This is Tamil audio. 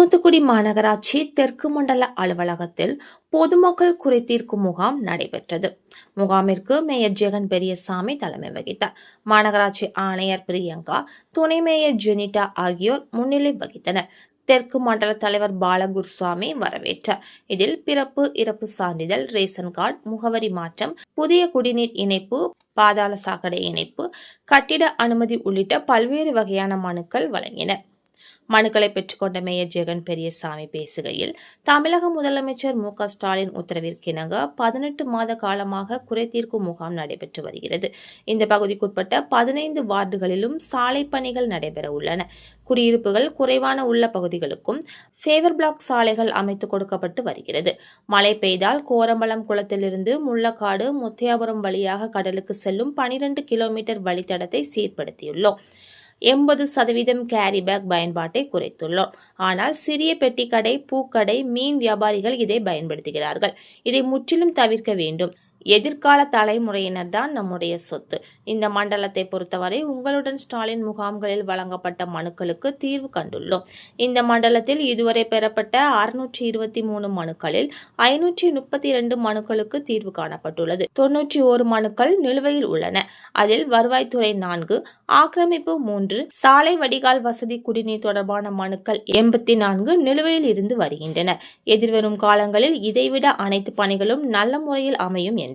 தூத்துக்குடி மாநகராட்சி தெற்கு மண்டல அலுவலகத்தில் பொதுமக்கள் குறைதீர்க்கும் முகாம் நடைபெற்றது. முகாமிற்கு மேயர் ஜெகன் பெரியசாமி தலைமை வகித்தார். மாநகராட்சி ஆணையர் பிரியங்கா, துணை மேயர் ஜெனிட்டா ஆகியோர் முன்னிலை வகித்தனர். தெற்கு மண்டல தலைவர் பாலகுருசாமி வரவேற்றார். இதில் பிறப்பு இறப்பு சான்றிதழ், ரேஷன் கார்டு, முகவரி மாற்றம், புதிய குடிநீர் இணைப்பு, பாதாள சாக்கடை இணைப்பு, கட்டிட அனுமதி உள்ளிட்ட பல்வேறு வகையான மனுக்கள் வழங்கினர். மனுக்களை பெற்றுக்கொண்ட மேயர் ஜெகன் பெரியசாமி பேசுகையில், தமிழக முதலமைச்சர் மு.க.ஸ்டாலின் உத்தரவிற்கிணங்க 18 மாத காலமாக குறைதீர்க்கும் முகாம் நடைபெற்று வருகிறது. இந்த பகுதிக்குட்பட்ட 15 வார்டுகளிலும் சாலை பணிகள் நடைபெற உள்ளன. குடியிருப்புகள் குறைவான உள்ள பகுதிகளுக்கும் ஃபேவர் பிளாக் சாலைகள் அமைத்துக் கொடுக்கப்பட்டு வருகிறது. மழை பெய்தால் கோரம்பலம் குளத்திலிருந்து முள்ளக்காடு, முத்தியாபுரம் வழியாக கடலுக்கு செல்லும் 12 கிலோமீட்டர் வழித்தடத்தை சீர்படுத்தியுள்ளோம். 80% கேரி பேக் பயன்பாட்டை குறைத்துள்ளோம். ஆனால் சிறிய பெட்டி கடை, பூக்கடை, மீன் வியாபாரிகள் இதை பயன்படுத்துகிறார்கள். இதை முற்றிலும் தவிர்க்க வேண்டும். எதிர்கால தலைமுறையினர் தான் நம்முடைய சொத்து. இந்த மண்டலத்தை பொறுத்தவரை உங்களுடன் ஸ்டாலின் முகாம்களில் வழங்கப்பட்ட மனுக்களுக்கு தீர்வு கண்டுள்ளோம். இந்த மண்டலத்தில் இதுவரை பெறப்பட்ட 623 மனுக்களில் 532 மனுக்களுக்கு தீர்வு காணப்பட்டுள்ளது. 91 மனுக்கள் நிலுவையில் உள்ளன. அதில் வருவாய்த்துறை 4, ஆக்கிரமிப்பு 3, சாலை வடிகால் வசதி, குடிநீர் தொடர்பான மனுக்கள் 84 நிலுவையில் இருந்து வருகின்றன. எதிர்வரும் காலங்களில் இதைவிட அனைத்து பணிகளும் நல்ல முறையில் அமையும் என்றார்.